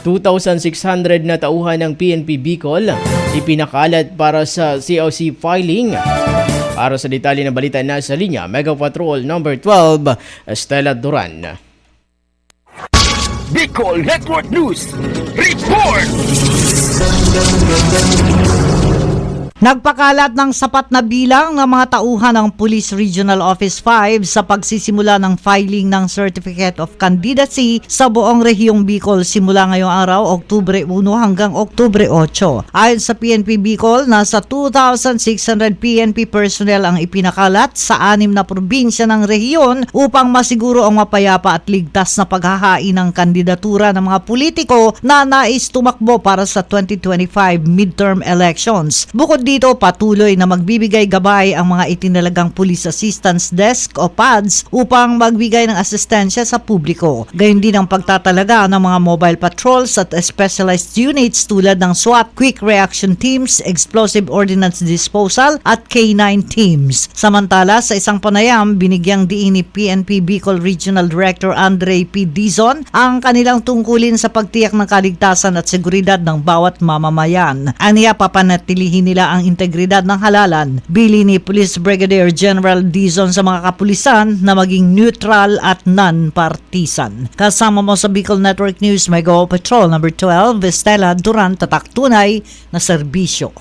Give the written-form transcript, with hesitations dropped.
2,600 na tauhan ng PNP Bicol ipinakalat para sa COC filing. Para sa detalye ng balita na sa linya, Mega Patrol number 12, Estela Duran. Bicol Network News Report! Nagpakalat ng sapat na bilang ng mga tauhan ng Police Regional Office 5 sa pagsisimula ng filing ng Certificate of Candidacy sa buong rehiyong Bicol simula ngayong araw, Oktubre 1 hanggang Oktubre 8. Ayon sa PNP Bicol, nasa 2,600 PNP personnel ang ipinakalat sa 6 na probinsya ng rehiyon upang masiguro ang mapayapa at ligtas na paghahain ng kandidatura ng mga politiko na nais tumakbo para sa 2025 midterm elections. Bukod dito, patuloy na magbibigay gabay ang mga itinalagang Police Assistance Desk o PADS upang magbigay ng asistensya sa publiko. Gayon din ang pagtatalaga ng mga mobile patrols at specialized units tulad ng SWAT, Quick Reaction Teams, Explosive Ordnance Disposal at K9 Teams. Samantala, sa isang panayam, binigyang diin ni PNP Bicol Regional Director Andre P. Dizon ang kanilang tungkulin sa pagtiyak ng kaligtasan at seguridad ng bawat mamamayan. Aniya, papanatilihin nila ang integridad ng halalan. Bili ni Police Brigadier General Dizon sa mga kapulisan na maging neutral at non-partisan. Kasama mo sa Bicol Network News, Mega Patrol number 12, Estela Duran, tatak tunay na serbisyo.